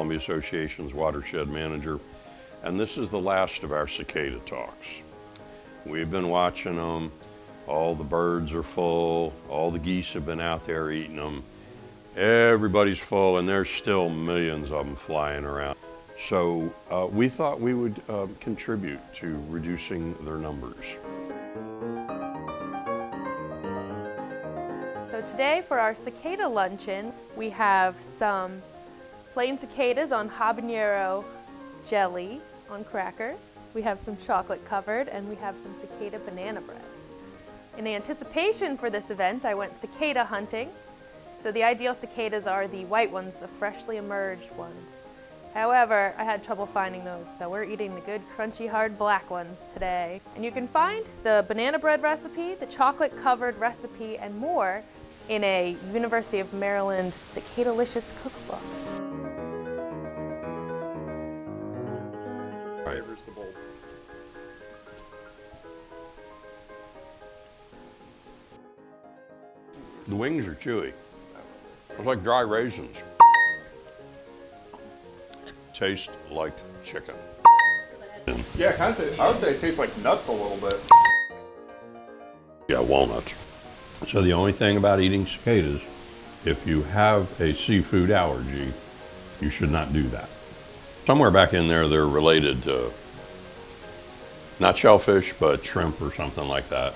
Columbia Association's watershed manager, and this is the last of our cicada talks. We've been watching them. All the birds are full. All the geese have been out there eating them. Everybody's full, and there's still millions of them flying around. So we thought we would contribute to reducing their numbers. So today for our cicada luncheon, we have some plain cicadas on habanero jelly on crackers. We have some chocolate covered, and we have some cicada banana bread. In anticipation for this event, I went cicada hunting. So the ideal cicadas are the white ones, the freshly emerged ones. However, I had trouble finding those, so we're eating the good, crunchy, hard black ones today. And you can find the banana bread recipe, the chocolate-covered recipe, and more in a University of Maryland Cicadalicious cookbook. Here's the bowl. The wings are chewy. It's like dry raisins. Taste like chicken. Yeah, kind of. I would say it tastes like nuts a little bit. Yeah, walnuts. So the only thing about eating cicadas, if you have a seafood allergy, you should not do that. Somewhere back in there, they're related to not shellfish, but shrimp or something like that.